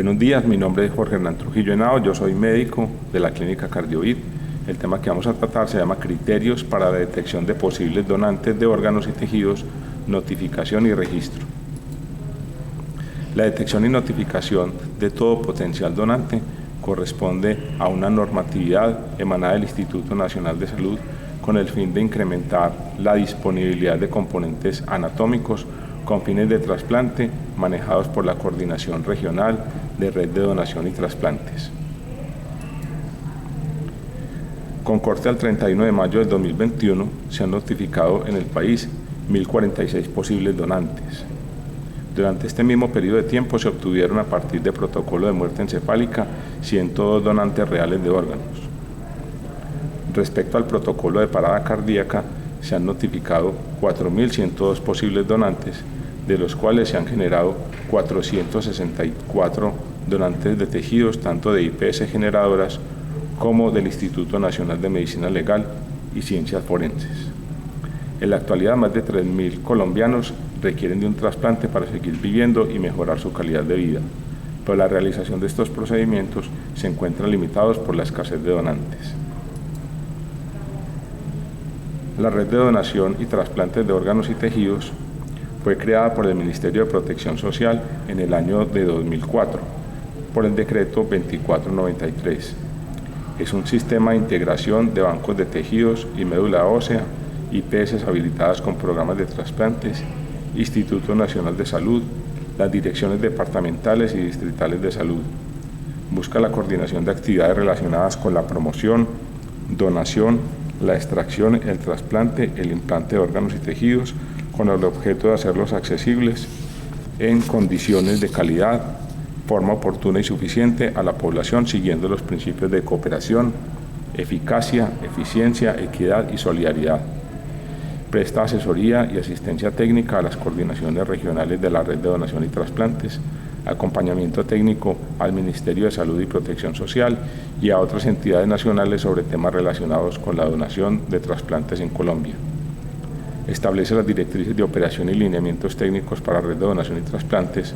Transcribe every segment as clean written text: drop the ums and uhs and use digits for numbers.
Buenos días, mi nombre es Jorge Hernán Trujillo Henao, yo soy médico de la clínica Cardiovid. El tema que vamos a tratar se llama criterios para la detección de posibles donantes de órganos y tejidos, notificación y registro. La detección y notificación de todo potencial donante corresponde a una normatividad emanada del Instituto Nacional de Salud con el fin de incrementar la disponibilidad de componentes anatómicos con fines de trasplante manejados por la Coordinación Regional de Red de Donación y Trasplantes. Con corte al 31 de mayo del 2021 se han notificado en el país 1.046 posibles donantes. Durante este mismo periodo de tiempo se obtuvieron a partir de protocolo de muerte encefálica 102 donantes reales de órganos. Respecto al protocolo de parada cardíaca, se han notificado 4.102 posibles donantes, de los cuales se han generado 464 donantes de tejidos, tanto de IPS generadoras como del Instituto Nacional de Medicina Legal y Ciencias Forenses. En la actualidad, más de 3.000 colombianos requieren de un trasplante para seguir viviendo y mejorar su calidad de vida, pero la realización de estos procedimientos se encuentran limitados por la escasez de donantes. La Red de Donación y Trasplantes de Órganos y Tejidos fue creada por el Ministerio de Protección Social en el año de 2004 por el decreto 2493. Es un sistema de integración de bancos de tejidos y médula ósea, IPS habilitadas con programas de trasplantes, Instituto Nacional de Salud, las direcciones departamentales y distritales de salud. Busca la coordinación de actividades relacionadas con la promoción, donación, la extracción, el trasplante, el implante de órganos y tejidos, con el objeto de hacerlos accesibles en condiciones de calidad, forma oportuna y suficiente a la población, siguiendo los principios de cooperación, eficacia, eficiencia, equidad y solidaridad. Presta asesoría y asistencia técnica a las coordinaciones regionales de la Red de Donación y Trasplantes, acompañamiento técnico al Ministerio de Salud y Protección Social y a otras entidades nacionales sobre temas relacionados con la donación de trasplantes en Colombia. Establece las directrices de operación y lineamientos técnicos para la Red de Donación y Trasplantes,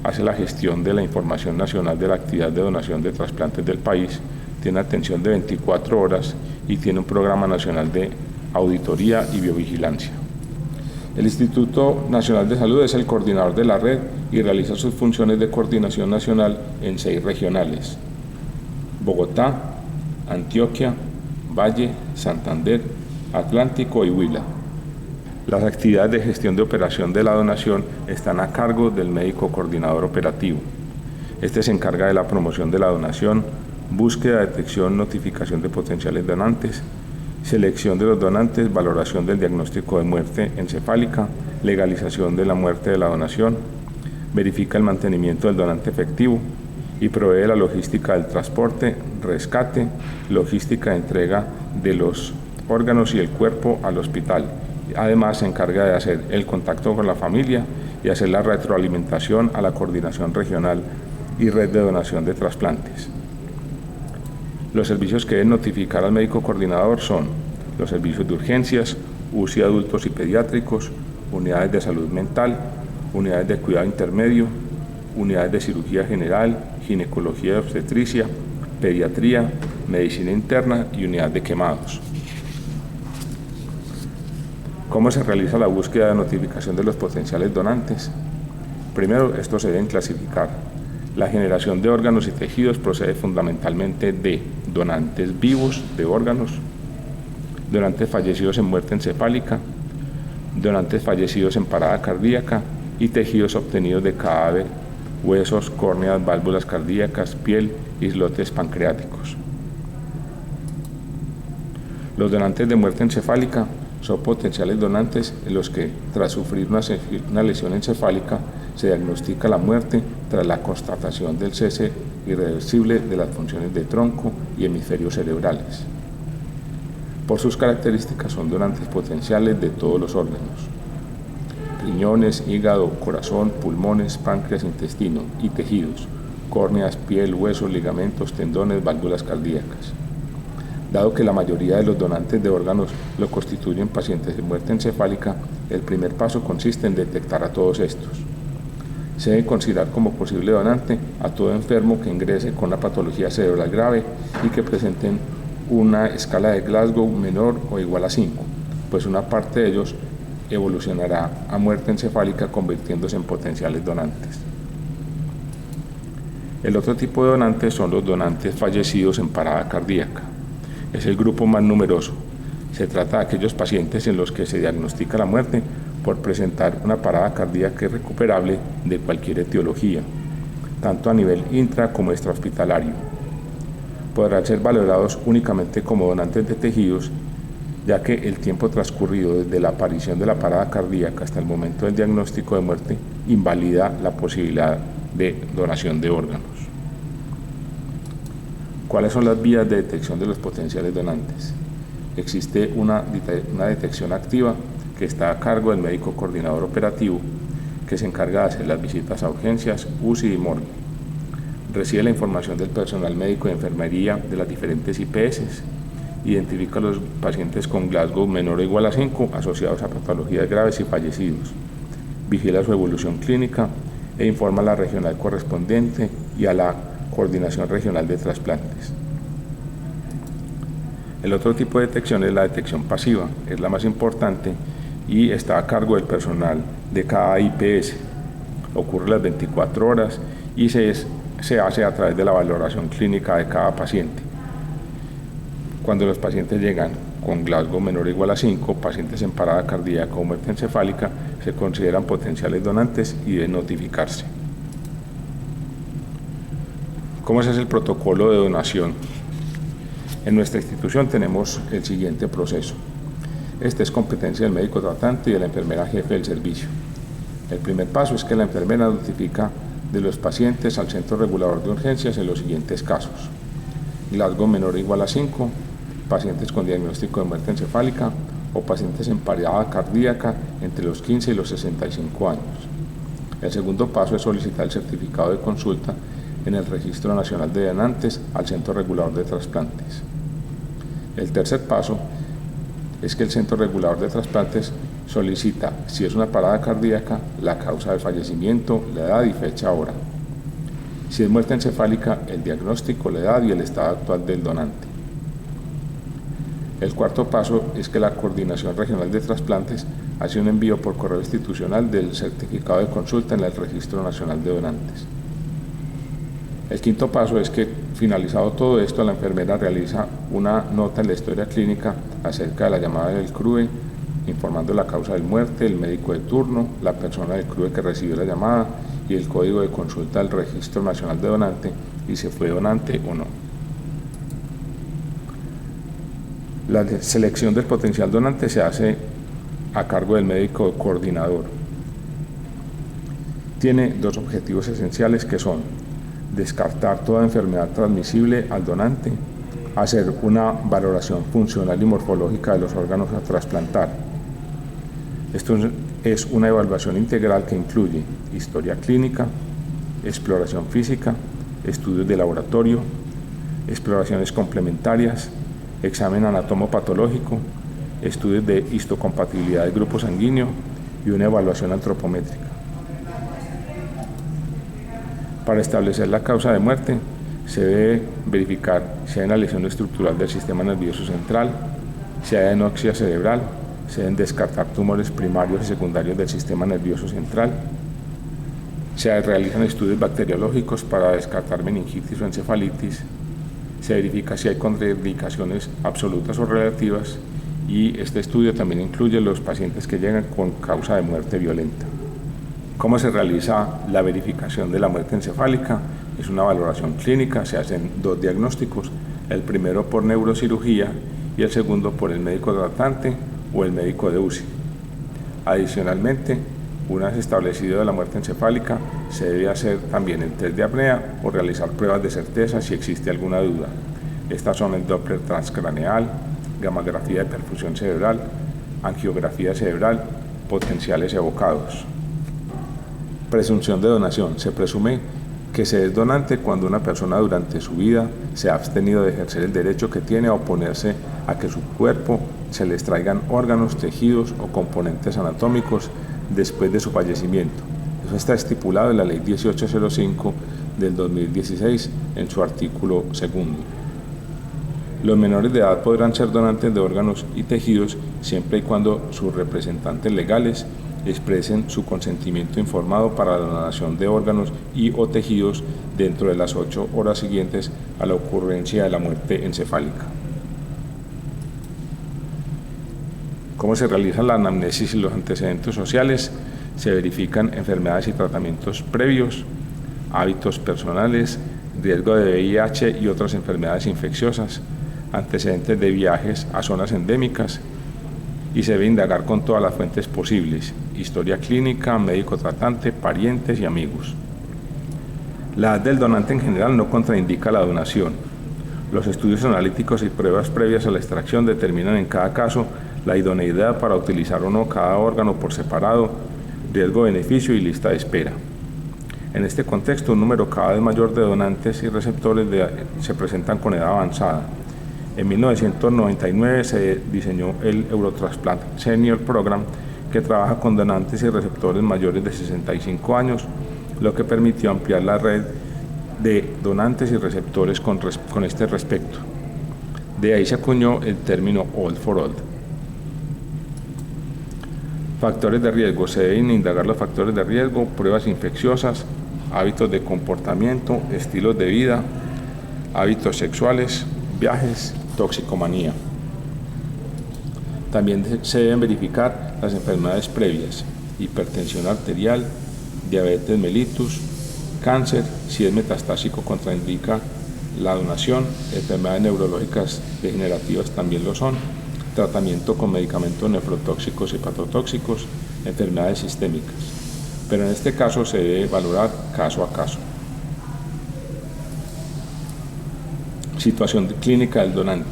hace la gestión de la información nacional de la actividad de donación de trasplantes del país, tiene atención de 24 horas y tiene un programa nacional de auditoría y biovigilancia. El Instituto Nacional de Salud es el coordinador de la red y realiza sus funciones de coordinación nacional en 6 regionales: Bogotá, Antioquia, Valle, Santander, Atlántico y Huila. Las actividades de gestión de operación de la donación están a cargo del médico coordinador operativo. Este se encarga de la promoción de la donación, búsqueda, detección, notificación de potenciales donantes, selección de los donantes, valoración del diagnóstico de muerte encefálica, legalización de la muerte de la donación, verifica el mantenimiento del donante efectivo y provee la logística del transporte, rescate, logística de entrega de los órganos y el cuerpo al hospital. Además, se encarga de hacer el contacto con la familia y hacer la retroalimentación a la Coordinación Regional y Red de Donación de Trasplantes. Los servicios que deben notificar al médico coordinador son los servicios de urgencias, UCI adultos y pediátricos, unidades de salud mental, unidades de cuidado intermedio, unidades de cirugía general, ginecología y obstetricia, pediatría, medicina interna y unidad de quemados. ¿Cómo se realiza la búsqueda de notificación de los potenciales donantes? Primero, estos se deben clasificar. La generación de órganos y tejidos procede fundamentalmente de donantes vivos de órganos, donantes fallecidos en muerte encefálica, donantes fallecidos en parada cardíaca y tejidos obtenidos de cadáver, huesos, córneas, válvulas cardíacas, piel, islotes pancreáticos. Los donantes de muerte encefálica son potenciales donantes en los que, tras sufrir una lesión encefálica, se diagnostica la muerte tras la constatación del cese irreversible de las funciones de tronco y hemisferios cerebrales. Por sus características son donantes potenciales de todos los órganos: riñones, hígado, corazón, pulmones, páncreas, intestino y tejidos, córneas, piel, huesos, ligamentos, tendones, válvulas cardíacas. Dado que la mayoría de los donantes de órganos lo constituyen pacientes de muerte encefálica, el primer paso consiste en detectar a todos estos. Se debe considerar como posible donante a todo enfermo que ingrese con una patología cerebral grave y que presenten una escala de Glasgow menor o igual a 5, pues una parte de ellos evolucionará a muerte encefálica convirtiéndose en potenciales donantes. El otro tipo de donantes son los donantes fallecidos en parada cardíaca. Es el grupo más numeroso. Se trata de aquellos pacientes en los que se diagnostica la muerte por presentar una parada cardíaca irrecuperable de cualquier etiología, tanto a nivel intra como extrahospitalario. Podrán ser valorados únicamente como donantes de tejidos, ya que el tiempo transcurrido desde la aparición de la parada cardíaca hasta el momento del diagnóstico de muerte invalida la posibilidad de donación de órganos. ¿Cuáles son las vías de detección de los potenciales donantes? Existe una detección activa que está a cargo del médico coordinador operativo, que se encarga de hacer las visitas a urgencias, UCI y morgue. Recibe la información del personal médico de enfermería de las diferentes IPS, identifica a los pacientes con Glasgow menor o igual a 5 asociados a patologías graves y fallecidos, vigila su evolución clínica e informa a la regional correspondiente y a la Coordinación Regional de Trasplantes. El otro tipo de detección es la detección pasiva, es la más importante y está a cargo del personal de cada IPS. Ocurre las 24 horas y se hace a través de la valoración clínica de cada paciente. Cuando los pacientes llegan con Glasgow menor o igual a 5, pacientes en parada cardíaca o muerte encefálica, se consideran potenciales donantes y deben notificarse. ¿Cómo se hace el protocolo de donación? En nuestra institución tenemos el siguiente proceso. Este es competencia del médico tratante y de la enfermera jefe del servicio. El primer paso es que la enfermera notifica de los pacientes al centro regulador de urgencias en los siguientes casos: Glasgow menor o igual a 5, pacientes con diagnóstico de muerte encefálica o pacientes en parada cardíaca entre los 15 y los 65 años. El segundo paso es solicitar el certificado de consulta en el Registro Nacional de Donantes al Centro Regulador de Trasplantes. El tercer paso es que el Centro Regulador de Trasplantes solicita, si es una parada cardíaca, la causa del fallecimiento, la edad y fecha hora. Si es muerte encefálica, el diagnóstico, la edad y el estado actual del donante. El cuarto paso es que la Coordinación Regional de Trasplantes hace un envío por correo institucional del certificado de consulta en el Registro Nacional de Donantes. El quinto paso es que, finalizado todo esto, la enfermera realiza una nota en la historia clínica acerca de la llamada del CRUE, informando la causa de muerte, el médico de turno, la persona del CRUE que recibió la llamada y el código de consulta del Registro Nacional de Donante y si fue donante o no. La selección del potencial donante se hace a cargo del médico coordinador. Tiene dos objetivos esenciales que son descartar toda enfermedad transmisible al donante, hacer una valoración funcional y morfológica de los órganos a trasplantar. Esto es una evaluación integral que incluye historia clínica, exploración física, estudios de laboratorio, exploraciones complementarias, examen anatomopatológico, estudios de histocompatibilidad de grupo sanguíneo y una evaluación antropométrica. Para establecer la causa de muerte, se debe verificar si hay una lesión estructural del sistema nervioso central, si hay anoxia cerebral, se deben descartar tumores primarios y secundarios del sistema nervioso central, se realizan estudios bacteriológicos para descartar meningitis o encefalitis, se verifica si hay contraindicaciones absolutas o relativas y este estudio también incluye los pacientes que llegan con causa de muerte violenta. ¿Cómo se realiza la verificación de la muerte encefálica? Es una valoración clínica, se hacen dos diagnósticos, el primero por neurocirugía y el segundo por el médico tratante o el médico de UCI. Adicionalmente, una vez establecido la muerte encefálica, se debe hacer también el test de apnea o realizar pruebas de certeza si existe alguna duda. Estas son el Doppler transcraneal, gammagrafía de perfusión cerebral, angiografía cerebral, potenciales evocados. Presunción de donación. Se presume que se es donante cuando una persona durante su vida se ha abstenido de ejercer el derecho que tiene a oponerse a que su cuerpo se le extraigan órganos, tejidos o componentes anatómicos después de su fallecimiento. Eso está estipulado en la Ley 1805 del 2016 en su artículo 2. Los menores de edad podrán ser donantes de órganos y tejidos siempre y cuando sus representantes legales expresen su consentimiento informado para la donación de órganos y o tejidos dentro de las 8 horas siguientes a la ocurrencia de la muerte encefálica. ¿Cómo se realiza la anamnesis y los antecedentes sociales? Se verifican enfermedades y tratamientos previos, hábitos personales, riesgo de VIH y otras enfermedades infecciosas, antecedentes de viajes a zonas endémicas, y se debe indagar con todas las fuentes posibles: historia clínica, médico tratante, parientes y amigos. La edad del donante en general no contraindica la donación. Los estudios analíticos y pruebas previas a la extracción determinan en cada caso la idoneidad para utilizar o no cada órgano por separado, riesgo-beneficio y lista de espera. En este contexto, un número cada vez mayor de donantes y receptores se presentan con edad avanzada. En 1999 se diseñó el Eurotransplant Senior Program, que trabaja con donantes y receptores mayores de 65 años, lo que permitió ampliar la red de donantes y receptores con este respecto. De ahí se acuñó el término All for All. Factores de riesgo. Se deben indagar los factores de riesgo, pruebas infecciosas, hábitos de comportamiento, estilos de vida, hábitos sexuales, viajes, toxicomanía. También se deben verificar las enfermedades previas: hipertensión arterial, diabetes mellitus, cáncer. Si es metastásico, contraindica la donación. Enfermedades neurológicas degenerativas también lo son. Tratamiento con medicamentos nefrotóxicos y hepatotóxicos, enfermedades sistémicas. Pero en este caso se debe valorar caso a caso. Situación clínica del donante.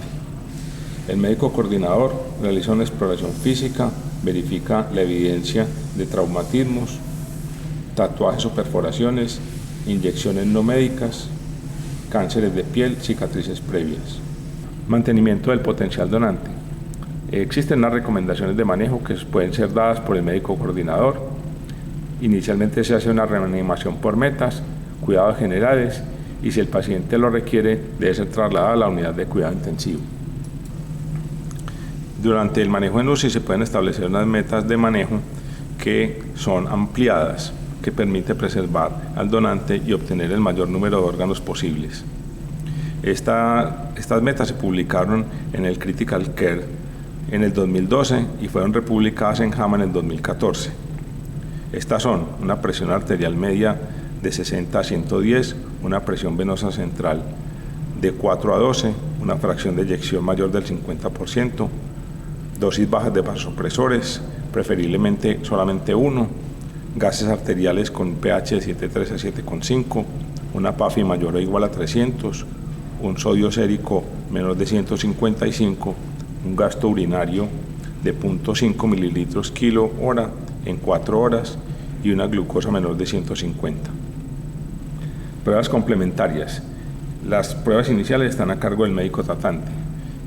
El médico coordinador realiza una exploración física, verifica la evidencia de traumatismos, tatuajes o perforaciones, inyecciones no médicas, cánceres de piel, cicatrices previas. Mantenimiento del potencial donante. Existen unas recomendaciones de manejo que pueden ser dadas por el médico coordinador. Inicialmente se hace una reanimación por metas, cuidados generales, y si el paciente lo requiere, debe ser trasladado a la unidad de cuidado intensivo. Durante el manejo en UCI se pueden establecer unas metas de manejo que son ampliadas, que permite preservar al donante y obtener el mayor número de órganos posibles. Estas metas se publicaron en el Critical Care en el 2012 y fueron republicadas en JAMA en el 2014. Estas son una presión arterial media de 60 a 110, una presión venosa central de 4 a 12, una fracción de eyección mayor del 50%, dosis bajas de vasopresores, preferiblemente solamente uno, gases arteriales con pH de 7,3 a 7,5, una PAFI mayor o igual a 300, un sodio sérico menor de 155, un gasto urinario de 0.5 mililitros kilo hora en 4 horas y una glucosa menor de 150. Pruebas complementarias. Las pruebas iniciales están a cargo del médico tratante: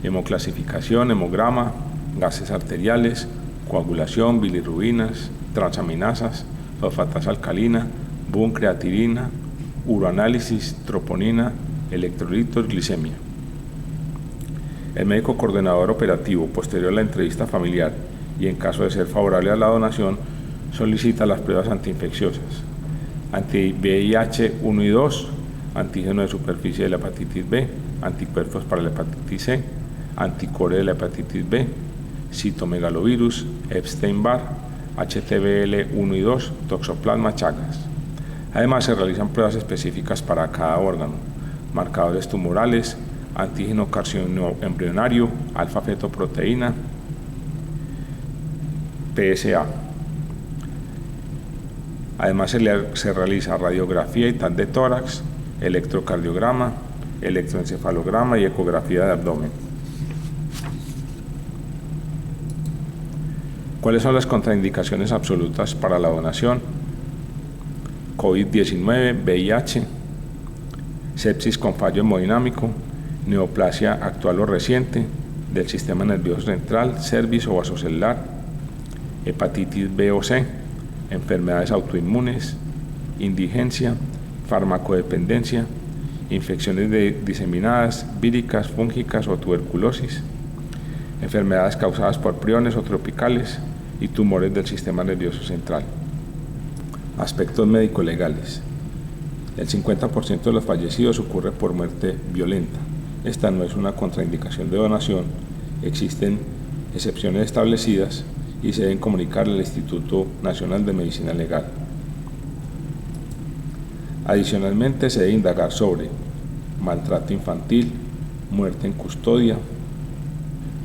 hemoclasificación, hemograma, gases arteriales, coagulación, bilirrubinas, transaminasas, fosfatasa alcalina, BUN, creatinina, uroanálisis, troponina, electrolitos, glicemia. El médico coordinador operativo, posterior a la entrevista familiar y en caso de ser favorable a la donación, solicita las pruebas antiinfecciosas: anti-VIH 1 y 2, antígeno de superficie de la hepatitis B, anticuerpos para la hepatitis C, anticore de la hepatitis B, citomegalovirus, Epstein-Barr, HTBL 1 y 2, toxoplasma chagas. Además, se realizan pruebas específicas para cada órgano: marcadores tumorales, antígeno carcinoembrionario, alfa-fetoproteína, PSA. Además, se realiza radiografía y TAC de tórax, electrocardiograma, electroencefalograma y ecografía de abdomen. ¿Cuáles son las contraindicaciones absolutas para la donación? COVID-19, VIH, sepsis con fallo hemodinámico, neoplasia actual o reciente del sistema nervioso central, cervix o vasocelular, hepatitis B o C, enfermedades autoinmunes, indigencia, farmacodependencia, infecciones diseminadas, víricas, fúngicas o tuberculosis, enfermedades causadas por priones o tropicales y tumores del sistema nervioso central. Aspectos médico-legales. El 50% de los fallecidos ocurre por muerte violenta. Esta no es una contraindicación de donación, existen excepciones establecidas y se deben comunicar al Instituto Nacional de Medicina Legal. Adicionalmente, se debe indagar sobre maltrato infantil, muerte en custodia,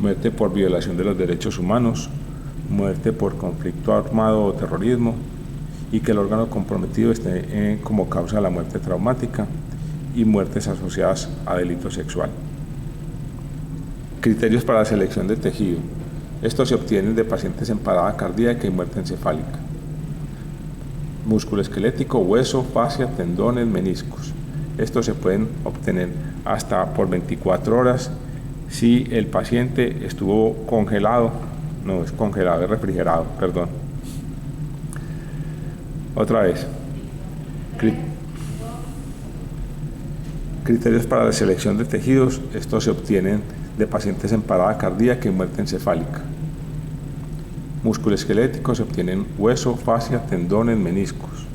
muerte por violación de los derechos humanos, muerte por conflicto armado o terrorismo, y que el órgano comprometido esté como causa de la muerte traumática y muertes asociadas a delito sexual. Criterios para la selección de tejido. Estos se obtienen de pacientes en parada cardíaca y muerte encefálica. Músculo esquelético, hueso, fascia, tendones, meniscos. Estos se pueden obtener hasta por 24 horas si el paciente estuvo congelado, no es congelado, es refrigerado, perdón. Otra vez. Criterios para la selección de tejidos. Estos se obtienen de pacientes en parada cardíaca y muerte encefálica. Músculo esquelético, se obtienen hueso, fascia, tendones, meniscos.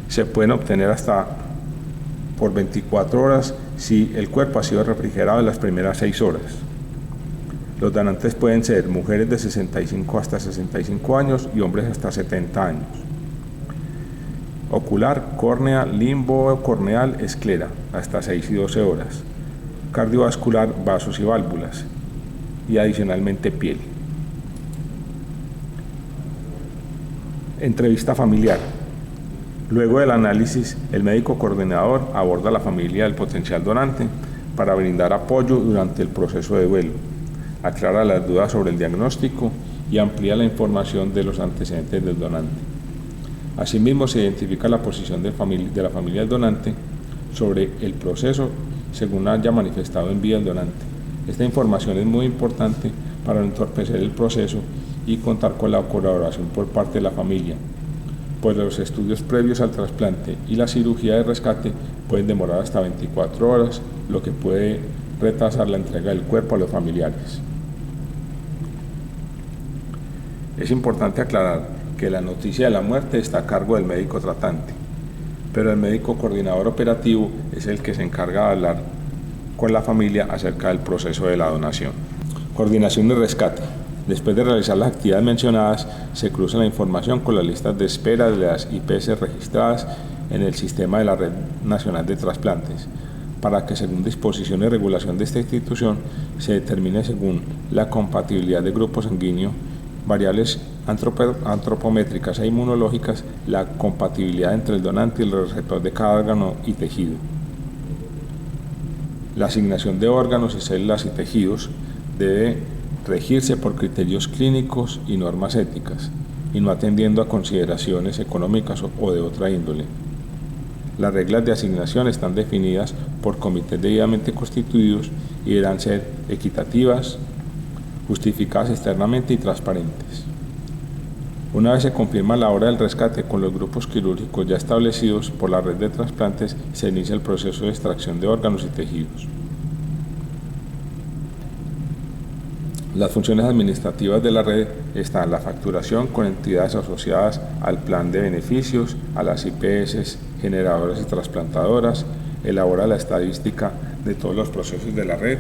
Se pueden obtener hasta por 24 horas si el cuerpo ha sido refrigerado en las primeras 6 horas. Los donantes pueden ser mujeres de 65 hasta 65 años y hombres hasta 70 años. Ocular, córnea, limbo corneal, esclera, hasta 6 y 12 horas. Cardiovascular, vasos y válvulas. Y adicionalmente piel. Entrevista familiar. Luego del análisis, el médico coordinador aborda a la familia del potencial donante para brindar apoyo durante el proceso de duelo, aclara las dudas sobre el diagnóstico y amplía la información de los antecedentes del donante. Asimismo, se identifica la posición de la familia del donante sobre el proceso según haya manifestado en vida el donante. Esta información es muy importante para no entorpecer el proceso y contar con la colaboración por parte de la familia, pues los estudios previos al trasplante y la cirugía de rescate pueden demorar hasta 24 horas, lo que puede retrasar la entrega del cuerpo a los familiares. Es importante aclarar que la noticia de la muerte está a cargo del médico tratante, pero el médico coordinador operativo es el que se encarga de hablar con la familia acerca del proceso de la donación. Coordinación de rescate. Después de realizar las actividades mencionadas, se cruza la información con las listas de espera de las IPS registradas en el sistema de la Red Nacional de Trasplantes, para que según disposición y regulación de esta institución se determine según la compatibilidad de grupo sanguíneo, variables antropométricas e inmunológicas, la compatibilidad entre el donante y el receptor de cada órgano y tejido. La asignación de órganos y células y tejidos debe regirse por criterios clínicos y normas éticas, y no atendiendo a consideraciones económicas o de otra índole. Las reglas de asignación están definidas por comités debidamente constituidos y deberán ser equitativas, justificadas externamente y transparentes. Una vez se confirma la hora del rescate con los grupos quirúrgicos ya establecidos por la red de trasplantes, se inicia el proceso de extracción de órganos y tejidos. Las funciones administrativas de la red están la facturación con entidades asociadas al plan de beneficios, a las IPS generadoras y trasplantadoras, elabora la estadística de todos los procesos de la red,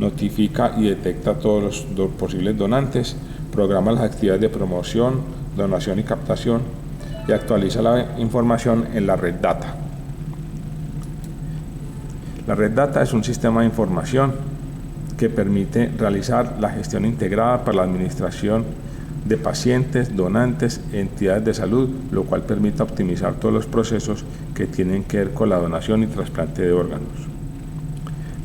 notifica y detecta a todos los posibles donantes, programa las actividades de promoción, donación y captación y actualiza la información en la red Data. La red Data es un sistema de información que permite realizar la gestión integrada para la administración de pacientes, donantes, entidades de salud, lo cual permite optimizar todos los procesos que tienen que ver con la donación y trasplante de órganos.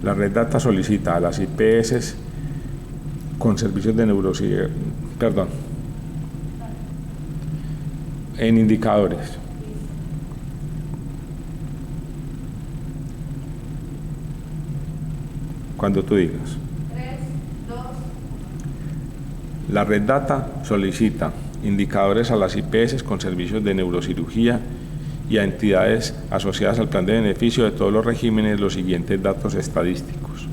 La red Data solicita a las IPS con servicios de neurocirugía, en indicadores. Cuando tú digas. 3, 2. La red Data solicita indicadores a las IPS con servicios de neurocirugía y a entidades asociadas al plan de beneficio de todos los regímenes los siguientes datos estadísticos.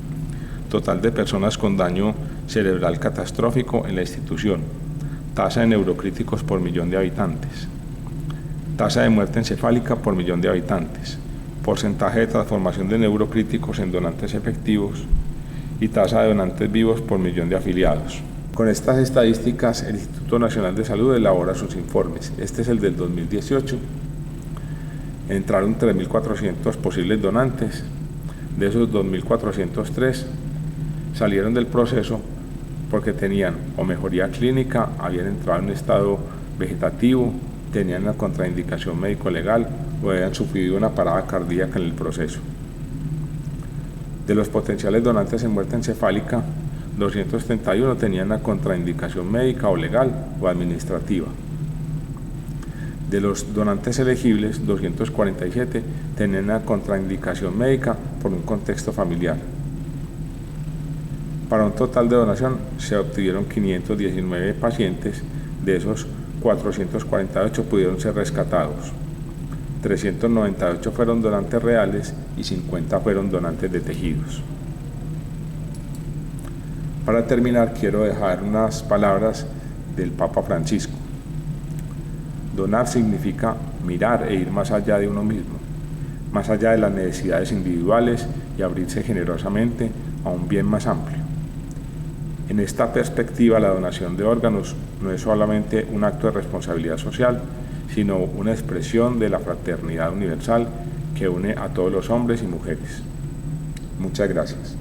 Total de personas con daño cerebral catastrófico en la institución, tasa de neurocríticos por millón de habitantes, tasa de muerte encefálica por millón de habitantes, porcentaje de transformación de neurocríticos en donantes efectivos y tasa de donantes vivos por millón de afiliados. Con estas estadísticas, el Instituto Nacional de Salud elabora sus informes. Este es el del 2018. Entraron 3.400 posibles donantes. De esos 2.403 salieron del proceso porque tenían o mejoría clínica, habían entrado en un estado vegetativo, tenían una contraindicación médico-legal o habían sufrido una parada cardíaca en el proceso. De los potenciales donantes en muerte encefálica, 231 tenían una contraindicación médica o legal o administrativa. De los donantes elegibles, 247 tenían una contraindicación médica por un contexto familiar. Para un total de donación se obtuvieron 519 pacientes, de esos 448 pudieron ser rescatados. 398 fueron donantes reales y 50 fueron donantes de tejidos. Para terminar, quiero dejar unas palabras del Papa Francisco. Donar significa mirar e ir más allá de uno mismo, más allá de las necesidades individuales y abrirse generosamente a un bien más amplio. En esta perspectiva, la donación de órganos no es solamente un acto de responsabilidad social, sino una expresión de la fraternidad universal que une a todos los hombres y mujeres. Muchas gracias.